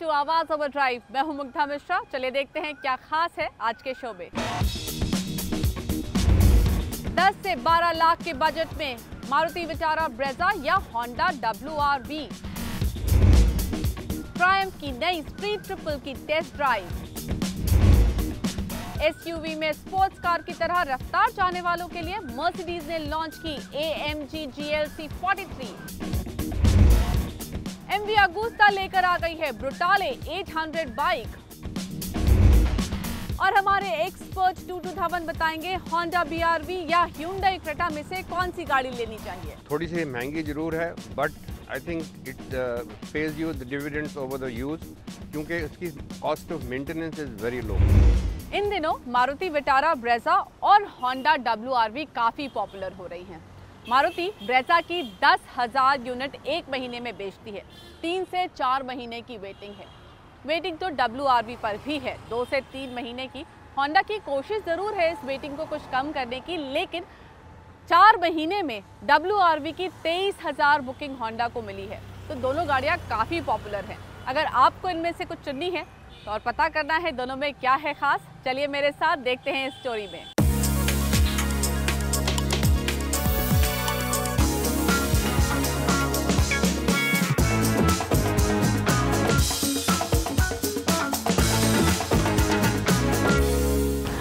To आवाज over drive. मैं हूं मुग्धा मिश्रा। चलिए देखते हैं क्या खास है आज के शो में। 10 से 12 लाख के बजट में मारुति विटारा ब्रेजा या होंडा WRV। ट्रायम्फ की नई स्ट्रीट ट्रिपल की टेस्ट ड्राइव। SUV में स्पोर्ट्स कार की तरह रफ्तार चाहने वालों के लिए मर्सिडीज ने लॉन्च की AMG GLC 43। MV अगुस्ता लेकर आ गई है ब्रुटाले 800 बाइक। और हमारे एक्सपर्ट टूटू धवन बताएंगे होंडा BRV या Hyundai क्रेटा में से कौन सी गाड़ी लेनी चाहिए। थोड़ी सी महंगी जरूर है but I think it pays you the dividends over the use, क्योंकि इसकी cost of maintenance is very low. इन दिनों मारुति विटारा ब्रेजा और होंडा WRV काफी पॉपुलर हो रही हैं। मारुति ब्रेजा की 10,000 यूनिट एक महीने में बेचती है। 3 से 4 महीने की वेटिंग है। वेटिंग तो WRV पर भी है, 2 से 3 महीने की। होंडा की कोशिश जरूर है इस वेटिंग को कुछ कम करने की, लेकिन 4 महीने में WRV की 23,000 बुकिंग होंडा को मिली है। तो दोनों गाड़ियां काफ़ी पॉपुलर हैं। अगर आपको इनमें से कुछ चुननी है तो और पता करना है दोनों में क्या है खास, चलिए मेरे साथ देखते हैं इस स्टोरी में।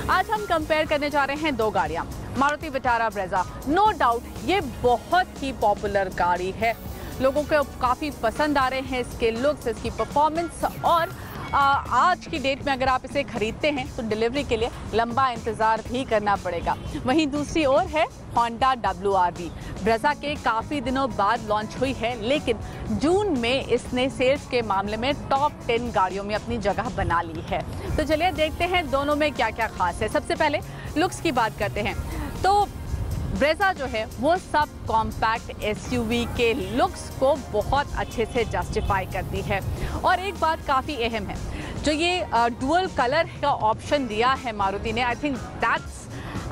आज हम कंपेयर करने जा रहे हैं दो गाड़ियां, Maruti Vitara Brezza. No doubt ये बहुत ही पॉपुलर गाड़ी है, लोगों को काफ़ी पसंद आ रहे हैं इसके लुक्स, इसकी परफॉर्मेंस। और आज की डेट में अगर आप इसे खरीदते हैं तो डिलीवरी के लिए लंबा इंतज़ार भी करना पड़ेगा। वहीं दूसरी ओर है होंडा WRV। ब्रेजा के काफ़ी दिनों बाद लॉन्च हुई है, लेकिन जून में इसने सेल्स के मामले में टॉप 10 गाड़ियों में अपनी जगह बना ली है। तो चलिए देखते हैं दोनों में क्या क्या खास है। सबसे पहले लुक्स की बात करते हैं तो ब्रेजा जो है वो सब कॉम्पैक्ट SUV के लुक्स को बहुत अच्छे से जस्टिफाई करती है। और एक बात काफ़ी अहम है, जो ये डुअल कलर का ऑप्शन दिया है मारुति ने, I think that's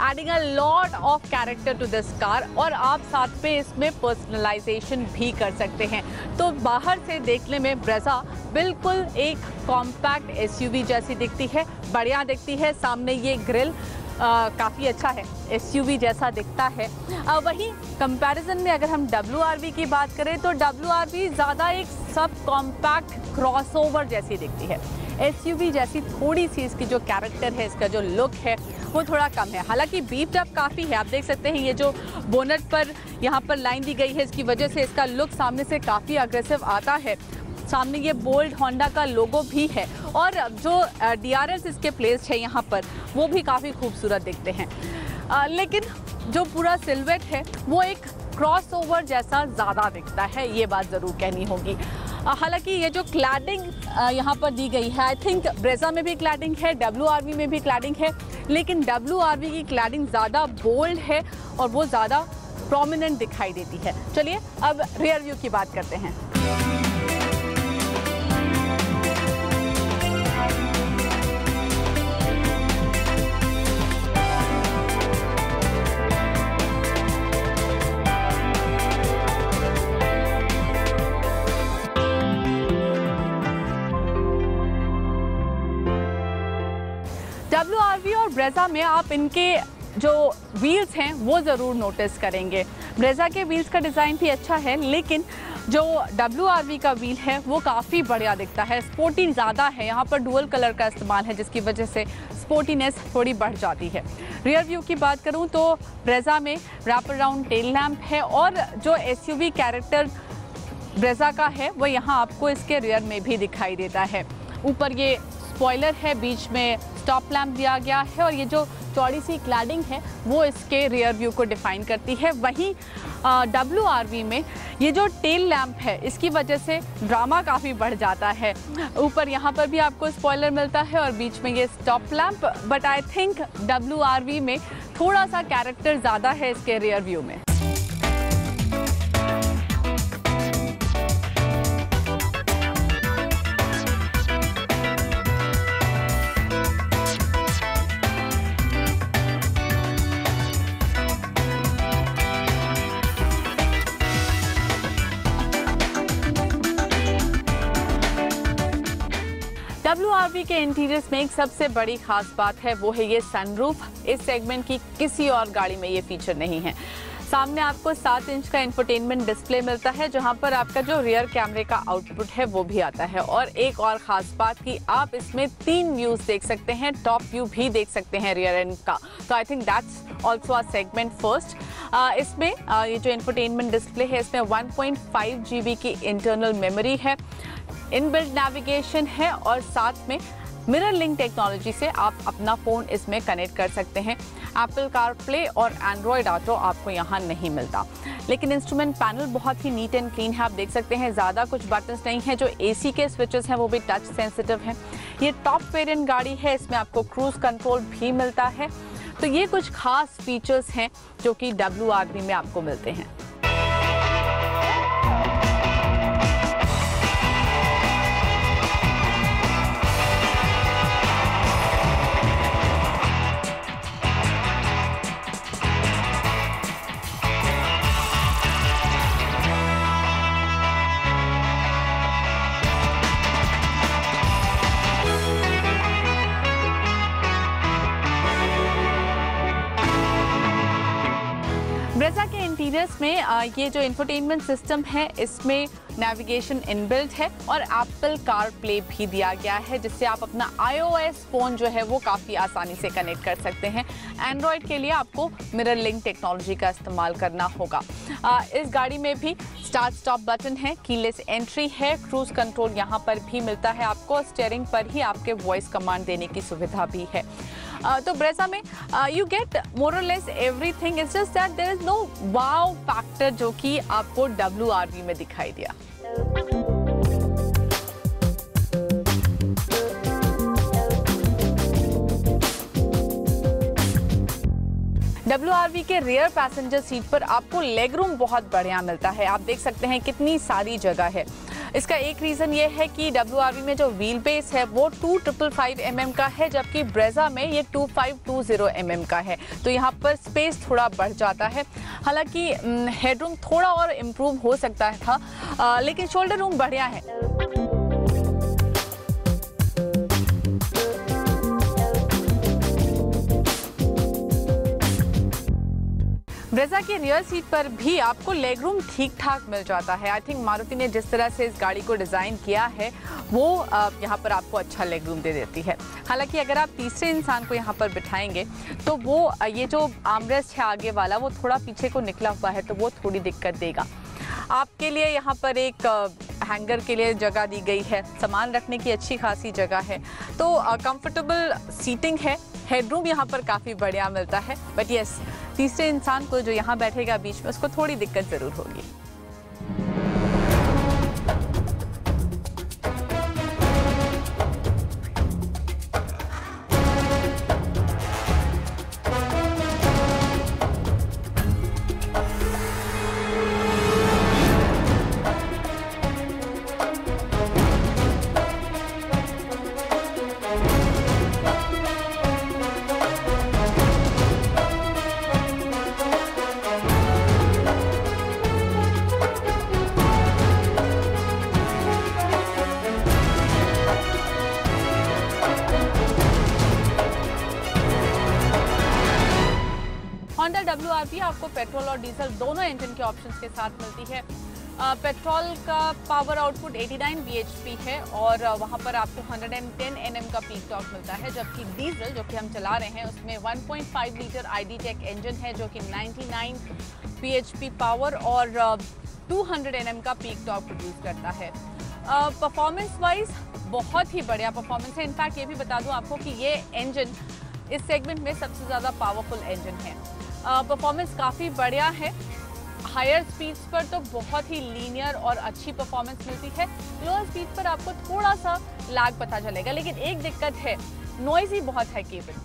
adding a lot of character to this car. और आप साथ पे इसमें पर्सनलाइजेशन भी कर सकते हैं। तो बाहर से देखने में ब्रेजा बिल्कुल एक कॉम्पैक्ट SUV जैसी दिखती है, बढ़िया दिखती है। सामने ये ग्रिल काफ़ी अच्छा है, SUV जैसा दिखता है। वहीं कंपैरिजन में अगर हम WRV की बात करें तो WRV ज़्यादा एक सब कॉम्पैक्ट क्रॉसओवर जैसी दिखती है। SUV जैसी थोड़ी सी इसकी जो कैरेक्टर है, इसका जो लुक है वो थोड़ा कम है। हालांकि बीफ्ड अप काफ़ी है, आप देख सकते हैं ये जो बोनट पर यहाँ पर लाइन दी गई है, इसकी वजह से इसका लुक सामने से काफ़ी अग्रेसिव आता है। सामने ये बोल्ड होंडा का लोगो भी है और जो DRLs इसके प्लेस्ड है यहाँ पर वो भी काफ़ी खूबसूरत दिखते हैं। लेकिन जो पूरा सिल्हूट है वो एक क्रॉसओवर जैसा ज़्यादा दिखता है, ये बात ज़रूर कहनी होगी। हालांकि ये जो क्लैडिंग यहाँ पर दी गई है, आई थिंक ब्रेजा में भी क्लैडिंग है, WRV में भी क्लैडिंग है, लेकिन WRV की क्लैडिंग ज़्यादा बोल्ड है और वो ज़्यादा प्रोमिनेंट दिखाई देती है। चलिए अब रियर व्यू की बात करते हैं। WRV और ब्रेजा में आप इनके जो व्हील्स हैं वो ज़रूर नोटिस करेंगे। ब्रेजा के व्हील्स का डिज़ाइन भी अच्छा है, लेकिन जो WRV का व्हील है वो काफ़ी बढ़िया दिखता है, स्पोर्टी ज़्यादा है। यहाँ पर डुअल कलर का इस्तेमाल है जिसकी वजह से स्पोर्टीनेस थोड़ी बढ़ जाती है। रियर व्यू की बात करूँ तो ब्रेजा में रैप अराउंड टेल लैम्प है और जो SUV कैरेक्टर ब्रेजा का है वो यहाँ आपको इसके रियर में भी दिखाई देता है। ऊपर ये स्पॉइलर है, बीच में स्टॉप लैम्प दिया गया है और ये जो चौड़ी सी क्लैडिंग है वो इसके रियर व्यू को डिफाइन करती है। वहीं WRV में ये जो टेल लैम्प है इसकी वजह से ड्रामा काफ़ी बढ़ जाता है। ऊपर यहाँ पर भी आपको स्पॉइलर मिलता है और बीच में ये stop lamp, but I think WRV में थोड़ा सा कैरेक्टर ज़्यादा है इसके रियर व्यू में। WRV के इंटीरियर्स में एक सबसे बड़ी खास बात है, वो है ये सनरूफ। इस सेगमेंट की किसी और गाड़ी में ये फीचर नहीं है। सामने आपको 7 इंच का इंफोटेनमेंट डिस्प्ले मिलता है, जहां पर आपका जो रियर कैमरे का आउटपुट है वो भी आता है। और एक और खास बात कि आप इसमें 3 व्यूज देख सकते हैं, टॉप व्यू भी देख सकते हैं रियर एंड का। तो आई think that's also a segment first. इसमें ये जो इंफोटेनमेंट डिस्प्ले है, इसमें 1.5 GB की इंटरनल मेमोरी है, इनबिल्ट नेविगेशन है और साथ में मिरर लिंक टेक्नोलॉजी से आप अपना फ़ोन इसमें कनेक्ट कर सकते हैं। एप्पल कारप्ले और एंड्रॉयड ऑटो आपको यहाँ नहीं मिलता, लेकिन इंस्ट्रूमेंट पैनल बहुत ही नीट एंड क्लीन है। आप देख सकते हैं ज़्यादा कुछ बटन्स नहीं है। जो AC के स्विचेस हैं वो भी टच सेंसिटिव हैं। ये टॉप वेरिएंट गाड़ी है, इसमें आपको क्रूज कंट्रोल भी मिलता है। तो ये कुछ खास फीचर्स हैं जो कि WRV में आपको मिलते हैं। ब्रेजा के इंटीरियर्स में ये जो इंफोटेनमेंट सिस्टम है, इसमें नेविगेशन इनबिल्ट है और एप्पल कारप्ले भी दिया गया है, जिससे आप अपना iOS फ़ोन जो है वो काफ़ी आसानी से कनेक्ट कर सकते हैं। एंड्रॉयड के लिए आपको मिरर लिंक टेक्नोलॉजी का इस्तेमाल करना होगा। इस गाड़ी में भी स्टार्ट स्टॉप बटन है, कीलेस एंट्री है, क्रूज कंट्रोल यहाँ पर भी मिलता है आपको। स्टीयरिंग पर ही आपके वॉइस कमांड देने की सुविधा भी है। तो ब्रेजा में you get more or less everything, it's just that there is no wow factor जो कि आपको WRV में दिखाई दिया। WRV के रियर पैसेंजर सीट पर आपको लेग रूम बहुत बढ़िया मिलता है। आप देख सकते हैं कितनी सारी जगह है। इसका एक रीज़न ये है कि WRV में जो व्हील बेस है वो 2555 mm का है, जबकि ब्रेजा में ये 2520 mm का है। तो यहाँ पर स्पेस थोड़ा बढ़ जाता है। हालांकि हेडरूम थोड़ा और इम्प्रूव हो सकता था, लेकिन शोल्डर रूम बढ़िया है। ब्रेजा के रियर सीट पर भी आपको लेग रूम ठीक ठाक मिल जाता है। आई थिंक मारुति ने जिस तरह से इस गाड़ी को डिज़ाइन किया है वो यहाँ पर आपको अच्छा लेग रूम दे देती है। हालांकि अगर आप तीसरे इंसान को यहाँ पर बिठाएंगे तो वो ये जो आर्मरेस्ट है आगे वाला वो थोड़ा पीछे को निकला हुआ है, तो वो थोड़ी दिक्कत देगा। आपके लिए यहाँ पर एक हैंगर के लिए जगह दी गई है, सामान रखने की अच्छी खासी जगह है, तो कंफर्टेबल सीटिंग है। हेडरूम यहाँ पर काफ़ी बढ़िया मिलता है, बट यस, तीसरे इंसान को जो यहाँ बैठेगा बीच में उसको थोड़ी दिक्कत ज़रूर होगी। होंडा WRV आपको पेट्रोल और डीजल दोनों इंजन के ऑप्शंस के साथ मिलती है। पेट्रोल का पावर आउटपुट 89 bhp है और वहाँ पर आपको 110 Nm का पीक टॉर्क मिलता है, जबकि डीजल जो कि हम चला रहे हैं उसमें 1.5 लीटर ID.Tech इंजन है जो कि 99 bhp पावर और 200 Nm का पीक टॉर्क प्रोड्यूस करता है। परफॉर्मेंस वाइज बहुत ही बढ़िया परफॉर्मेंस है। इनफैक्ट ये भी बता दूं आपको कि ये इंजन इस सेगमेंट में सबसे ज़्यादा पावरफुल इंजन है। परफॉर्मेंस काफ़ी बढ़िया है। हायर स्पीड्स पर तो बहुत ही लीनियर और अच्छी परफॉर्मेंस मिलती है। लोअर स्पीड पर आपको थोड़ा सा लैग पता चलेगा, लेकिन एक दिक्कत है, नॉइज़ी बहुत है केबल।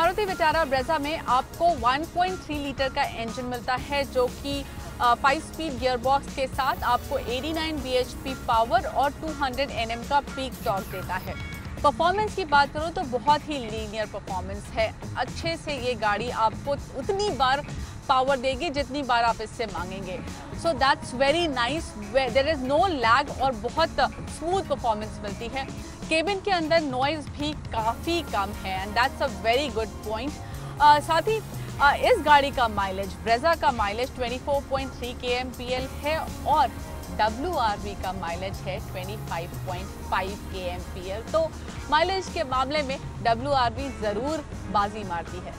मारुति विटारा ब्रेजा में आपको 1.3 लीटर का इंजन मिलता है जो कि 5 स्पीड गियर बॉक्स के साथ आपको 89 bhp पावर और 200 Nm का पीक टॉर्क देता है। परफॉर्मेंस की बात करूं तो बहुत ही लीनियर परफॉर्मेंस है। अच्छे से ये गाड़ी आपको उतनी बार पावर देगी जितनी बार आप इससे मांगेंगे। So that's very nice, there is no lag और बहुत स्मूथ परफॉर्मेंस मिलती है। केबिन के अंदर नॉइज भी काफ़ी कम है and that's a very good point. साथ ही इस गाड़ी का माइलेज, ब्रेजा का माइलेज 24.3 kmpl है और WRV का माइलेज है 25.5 kmpl। तो माइलेज के मामले में WRV ज़रूर बाजी मारती है।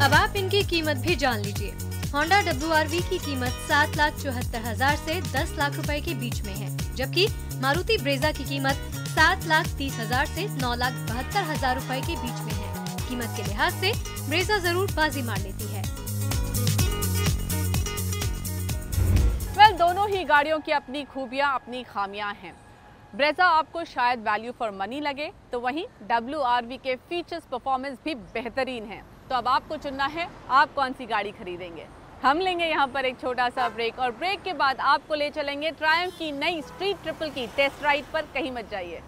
अब आप इनकी कीमत भी जान लीजिए। होंडा WRV की कीमत 7,74,000 से 10 लाख रुपए के बीच में है, जबकि मारुति ब्रेजा की कीमत 7,30,000 से 9,72,000 रुपए के बीच में है। कीमत के लिहाज से ब्रेजा जरूर बाजी मार लेती है। दोनों ही गाड़ियों की अपनी खूबियां, अपनी खामियां हैं। ब्रेजा आपको शायद वैल्यू फॉर मनी लगे, तो वहीं WRV के फीचर्स, परफॉर्मेंस भी बेहतरीन हैं। तो अब आपको चुनना है आप कौन सी गाड़ी खरीदेंगे। हम लेंगे यहाँ पर एक छोटा सा ब्रेक और ब्रेक के बाद आपको ले चलेंगे ट्रायम्फ की नई स्ट्रीट ट्रिपल की टेस्ट राइड पर। कहीं मत जाइए।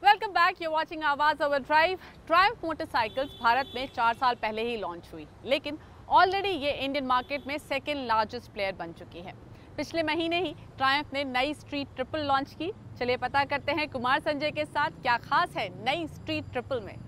वेलकम बैक, यू वाचिंग आवाज over drive. Triumph motorcycles Bharat में 4 साल पहले ही लॉन्च हुई, लेकिन ऑलरेडी ये इंडियन मार्केट में सेकेंड लार्जेस्ट प्लेयर बन चुकी है। पिछले महीने ही ट्रायम्फ ने नई स्ट्रीट ट्रिपल लॉन्च की। चलिए पता करते हैं कुमार संजय के साथ क्या खास है नई स्ट्रीट ट्रिपल में।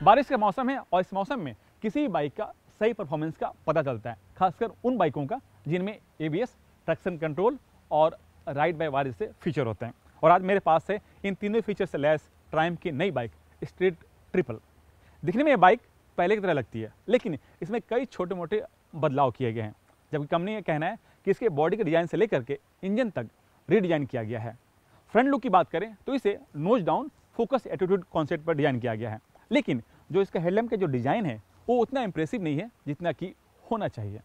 बारिश का मौसम है और इस मौसम में किसी भी बाइक का सही परफॉर्मेंस का पता चलता है, खासकर उन बाइकों का जिनमें ABS, ट्रैक्शन कंट्रोल और राइड बाय वायर से फीचर होते हैं। और आज मेरे पास है इन तीनों फीचर से लैस ट्रायम्फ की नई बाइक स्ट्रीट ट्रिपल। दिखने में ये बाइक पहले की तरह लगती है, लेकिन इसमें कई छोटे मोटे बदलाव किए गए हैं, जबकि कंपनी का कहना है कि इसके बॉडी के डिज़ाइन से लेकर के इंजन तक रीडिज़ाइन किया गया है। फ्रंट लुक की बात करें तो इसे nose down focus attitude concept पर डिज़ाइन किया गया है, लेकिन जो इसका हेडलैम्प का जो डिज़ाइन है वो उतना इंप्रेसिव नहीं है जितना कि होना चाहिए।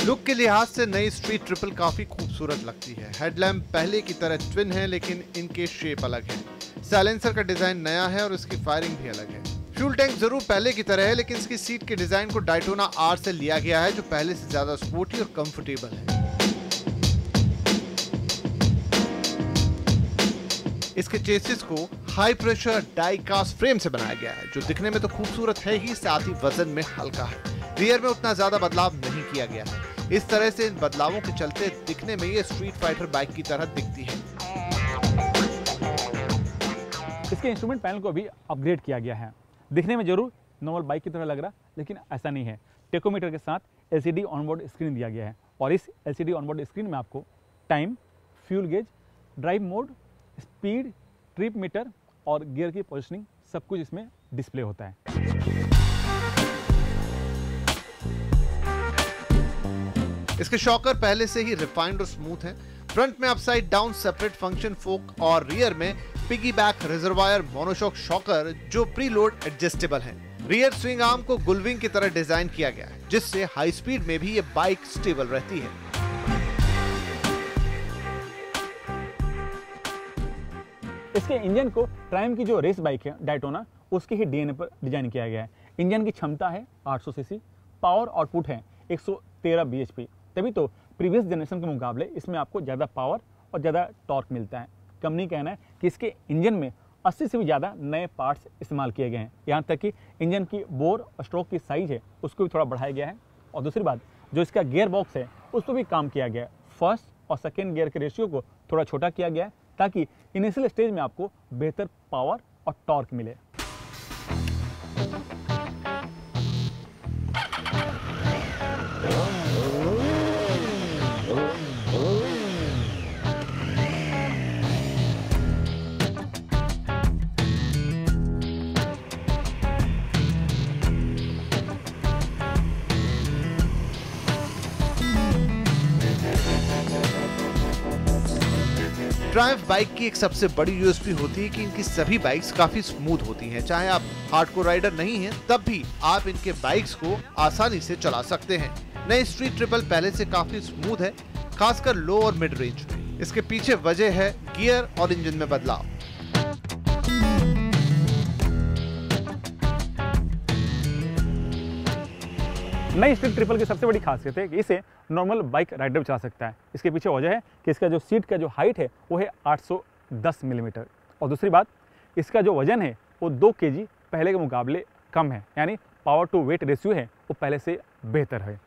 लुक के लिहाज से नई स्ट्रीट ट्रिपल काफी खूबसूरत लगती है। हेडलैम्प पहले की तरह ट्विन है, लेकिन इनके शेप अलग है। साइलेंसर का डिजाइन नया है और इसकी फायरिंग भी अलग है। फ्यूल टैंक जरूर पहले की तरह है, लेकिन इसकी सीट के डिजाइन को डायटोना R से लिया गया है, जो पहले से ज्यादा स्पोर्टी और कंफर्टेबल है। इसके चेसिस को high pressure die cast frame से बनाया गया है, जो दिखने में तो खूबसूरत है ही, साथ ही वजन में हल्का है। रियर में उतना ज्यादा बदलाव नहीं किया गया है। इस तरह से इन बदलावों के चलते दिखने में ये स्ट्रीट फाइटर बाइक की तरह दिखती है। इसके इंस्ट्रूमेंट पैनल को भी अपग्रेड किया गया है। दिखने में जरूर नॉर्मल बाइक की तरह लग रहा, लेकिन ऐसा नहीं है। टेकोमीटर के साथ LCD ऑनबोर्ड स्क्रीन दिया गया है और इस LCD ऑनबोर्ड स्क्रीन में आपको time, fuel gauge, drive mode, speed, trip meter और गियर की पोजीशनिंग सब कुछ इसमें डिस्प्ले होता है। इसके शॉकर पहले से ही रिफाइंड और स्मूथ हैं। फ्रंट में अपसाइड डाउन सेपरेट फंक्शन फोक और रियर में पिगीबैक रिजर्वायर मोनोशॉक शॉकर जो प्रीलोड एडजस्टेबल हैं। रियर स्विंग आर्म को गुलविंग की तरह डिजाइन किया गया है, जिससे हाई स्पीड में भी ये बाइक स्टेबल रहती है। इसके इंजन को ट्रायम्फ की जो रेस बाइक है डायटोना, उसके ही DNA पर डिजाइन किया गया है। इंजन की क्षमता है 800 सीसी, पावर आउटपुट है 113 bhp। तभी तो प्रीवियस जनरेशन के मुकाबले इसमें आपको ज़्यादा पावर और ज़्यादा टॉर्क मिलता है। कंपनी कहना है कि इसके इंजन में 80 से भी ज़्यादा नए पार्ट्स इस्तेमाल किए गए हैं। यहाँ तक कि इंजन की बोर और स्ट्रोक की साइज है उसको भी थोड़ा बढ़ाया गया है। और दूसरी बात, जो इसका गियर बॉक्स है उस पर भी काम किया गया है। फर्स्ट और सेकेंड गियर के रेशियो को थोड़ा छोटा किया गया है, ताकि इनिशियल स्टेज में आपको बेहतर पावर और टॉर्क मिले। ट्रायम्फ बाइक की एक सबसे बड़ी यूएसपी होती है कि इनकी सभी बाइक्स काफी स्मूथ होती हैं। चाहे आप हार्डकोर राइडर नहीं हैं, तब भी आप इनके बाइक्स को आसानी से चला सकते हैं। नई स्ट्रीट ट्रिपल पहले से काफी स्मूथ है, खासकर लो और मिड रेंज में। इसके पीछे वजह है गियर और इंजन में बदलाव। नई स्ट्रीट ट्रिपल की सबसे बड़ी खासियत है कि इसे नॉर्मल बाइक राइडर भी चला सकता है। इसके पीछे वजह है कि इसका जो सीट का जो हाइट है वो है 810 मिलीमीटर, और दूसरी बात इसका जो वजन है वो 2 kg पहले के मुकाबले कम है, यानी पावर टू वेट रेशियो है वो पहले से बेहतर है।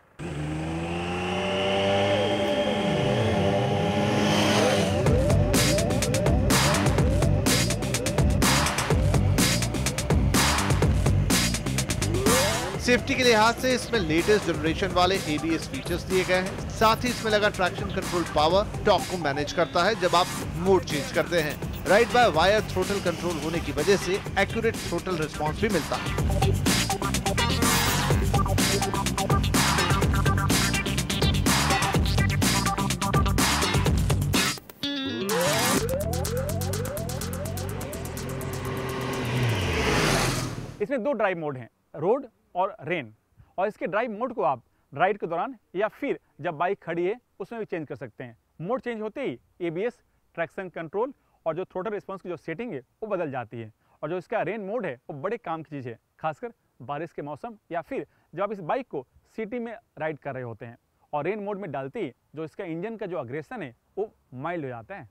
सेफ्टी के लिहाज से इसमें लेटेस्ट जनरेशन वाले ABS फीचर्स दिए गए हैं। साथ ही इसमें लगा ट्रैक्शन कंट्रोल पावर टॉर्क को मैनेज करता है जब आप मोड चेंज करते हैं। Ride by wire throttle control होने की वजह से एक्यूरेट थ्रोटल रिस्पांस भी मिलता है। इसमें 2 ड्राइव मोड हैं, रोड और रेन, और इसके ड्राइव मोड को आप राइड के दौरान या फिर जब बाइक खड़ी है उसमें भी चेंज कर सकते हैं। मोड चेंज होते ही ABS, ट्रैक्शन कंट्रोल और जो थ्रोटल रिस्पांस की जो सेटिंग है वो बदल जाती है। और जो इसका रेन मोड है वो बड़े काम की चीज़ है, खासकर बारिश के मौसम या फिर जब आप इस बाइक को सिटी में राइड कर रहे होते हैं। और रेन मोड में डालते ही जो इसका इंजन का जो अग्रेशन है वो माइल्ड हो जाता है।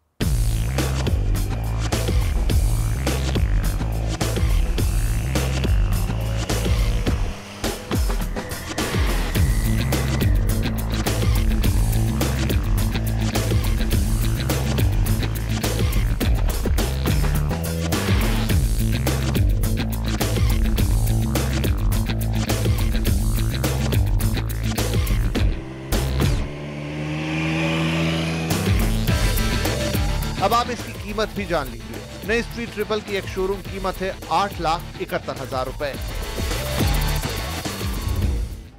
अब आप इसकी कीमत भी जान लीजिए। नई स्ट्रीट ट्रिपल की एक शोरूम कीमत है 8,71,000 रुपए।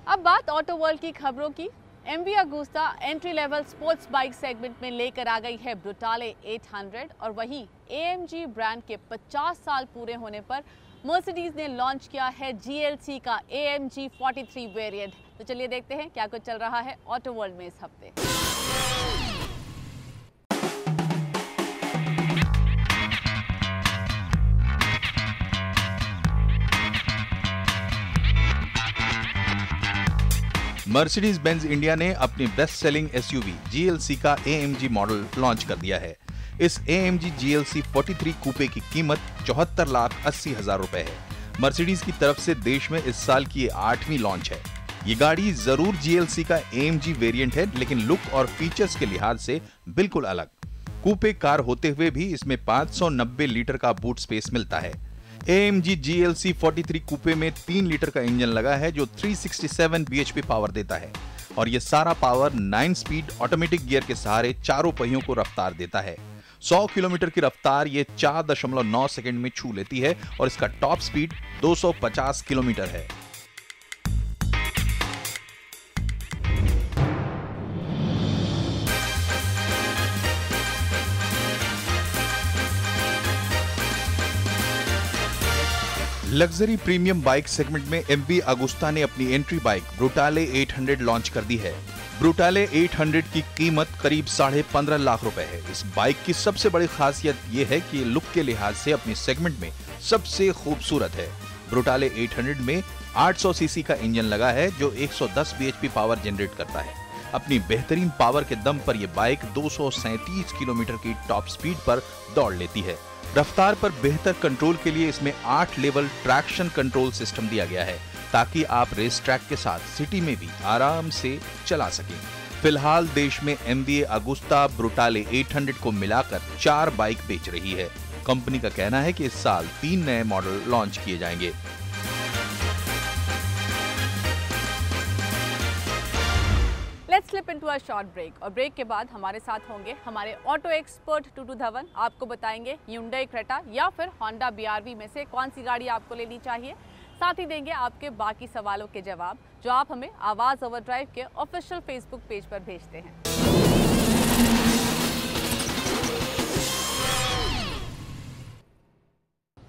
अब बात ऑटो वर्ल्ड की खबरों की। MV Agusta entry level sports bike segment में लेकर आ गई है ब्रूटाले 800, और वहीं AMG ब्रांड के 50 साल पूरे होने पर मर्सिडीज ने लॉन्च किया है GLC का AMG 43 वेरिएंट। तो चलिए देखते हैं क्या कुछ चल रहा है ऑटो वर्ल्ड में इस हफ्ते। मर्सिडीज बेंज इंडिया ने अपनी बेस्ट सेलिंग SUV GLC का AMG मॉडल लॉन्च कर दिया है। इस AMG GLC 43 कूपे की कीमत 74,80,000 रुपए है। मर्सिडीज की तरफ से देश में इस साल की ये 8वीं लॉन्च है। ये गाड़ी जरूर GLC का AMG वेरिएंट है, लेकिन लुक और फीचर्स के लिहाज से बिल्कुल अलग। कूपे कार होते हुए भी इसमें 590 लीटर का बूट स्पेस मिलता है। AMG GLC 43 कूपे में 3 लीटर का इंजन लगा है जो 367 bhp पावर देता है, और ये सारा पावर 9 स्पीड ऑटोमेटिक गियर के सहारे चारों पहियों को रफ्तार देता है। 100 किलोमीटर की रफ्तार ये 4.9 सेकंड में छू लेती है, और इसका टॉप स्पीड 250 किलोमीटर है। लग्जरी प्रीमियम बाइक सेगमेंट में MV अगुस्ता ने अपनी एंट्री बाइक ब्रूटाले 800 लॉन्च कर दी है। ब्रूटाले 800 की कीमत करीब 15.5 लाख रुपए है। इस बाइक की सबसे बड़ी खासियत यह है कि लुक के लिहाज से अपनी सेगमेंट में सबसे खूबसूरत है। ब्रूटाले 800 में 800 सीसी का इंजन लगा है जो 110 bhp पावर जनरेट करता है। अपनी बेहतरीन पावर के दम पर यह बाइक 237 किलोमीटर की टॉप स्पीड पर दौड़ लेती है। रफ्तार पर बेहतर कंट्रोल के लिए इसमें 8 लेवल ट्रैक्शन कंट्रोल सिस्टम दिया गया है, ताकि आप रेस ट्रैक के साथ सिटी में भी आराम से चला सकें। फिलहाल देश में MV अगुस्ता ब्रूटाले 800 को मिलाकर 4 बाइक बेच रही है। कंपनी का कहना है कि इस साल 3 नए मॉडल लॉन्च किए जाएंगे। Let's slip into a short break, और ब्रेक के बाद हमारे साथ होंगे हमारे ऑटो एक्सपर्ट टूटू धवन। आपको बताएंगे Hyundai क्रेटा या फिर Honda BRV में से कौन सी गाड़ी आपको लेनी चाहिए। साथ ही देंगे आपके बाकी सवालों के जवाब जो आप हमें आवाज ओवरड्राइव के ऑफिशियल फेसबुक पेज पर भेजते हैं।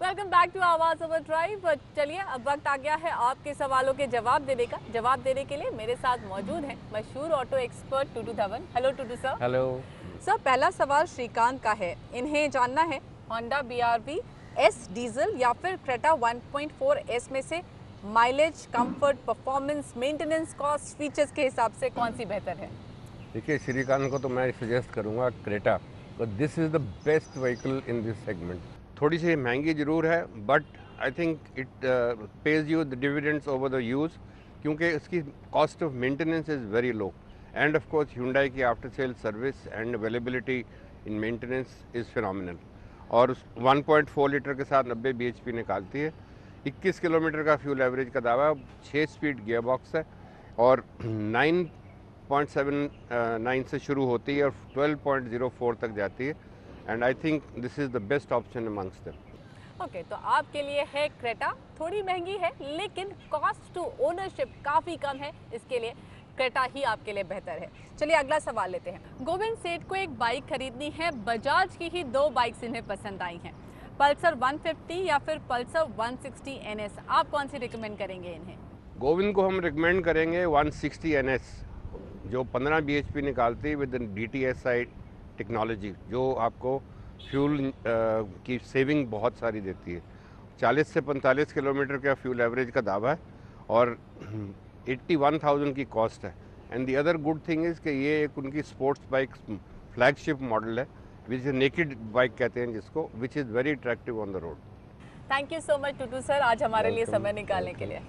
वेलकम बैक टू आवाज ओवर ड्राइव। चलिए अब वक्त आ गया है आपके सवालों के जवाब देने का। जवाब देने के लिए मेरे साथ मौजूद हैं मशहूर auto expert Tutu Dhawan. Hello Tutu sir. Hello sir, पहला सवाल श्रीकांत का है। इन्हें जानना है होंडा BRV S डीजल या फिर क्रेटा 1.4 S में से mileage, comfort, performance, maintenance, cost, features के हिसाब से कौन सी बेहतर है? देखिए, श्रीकांत को तो मैं सजेस्ट करूंगा Creta, this is the best vehicle in this segment. थोड़ी सी महंगी ज़रूर है, but I think it pays you the dividends over the use, क्योंकि इसकी cost of maintenance is very low end of course Hyundai की after sale service and availability in maintenance is phenomenal. और 1.4 litre के साथ 90 bhp निकालती है। 21 kilometre का fuel average का दावा, 6 स्पीड गियर बॉक्स है और 9.79 से शुरू होती है और 12.04 तक जाती है। And I think this is the best option amongst them. Okay, तो आपके लिए है क्रेटा। थोड़ी महंगी है लेकिन कॉस्ट टू ओनरशिप काफ़ी कम है, इसके लिए क्रेटा ही आपके लिए बेहतर है। चलिए अगला सवाल लेते हैं। गोविंद सेठ को एक बाइक खरीदनी है। बजाज की ही 2 बाइक्स इन्हें पसंद आई हैं, पल्सर 150 या फिर पल्सर 160 NS। आप कौन सी रिकमेंड करेंगे इन्हें? गोविंद को हम रिकमेंड करेंगे 160 NS, जो 15 bhp निकालती है विद DTSI टेक्नोलॉजी, जो आपको फ्यूल की सेविंग बहुत सारी देती है। 40 से 45 किलोमीटर का फ्यूल एवरेज का दावा है और 81,000 की कॉस्ट है। And the other good thing is कि ये एक उनकी स्पोर्ट्स बाइक फ्लैगशिप मॉडल है, विच इज़ नेकेड बाइक कहते हैं जिसको, which is very attractive on the road. Thank you so much Tutu sir, आज हमारे लिए समय निकालने के लिए।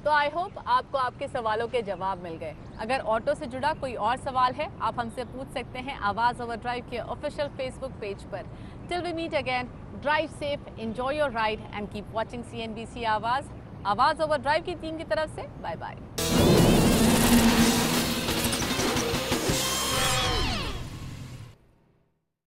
तो आई होप आपको आपके सवालों के जवाब मिल गए। अगर ऑटो से जुड़ा कोई और सवाल है, आप हमसे पूछ सकते हैं आवाज़ ओवर ड्राइव के ऑफिशियल फेसबुक पेज पर। Till we meet again, drive safe, enjoy your ride and keep watching CNBC Awaaz over drive की टीम की तरफ से बाय बाय।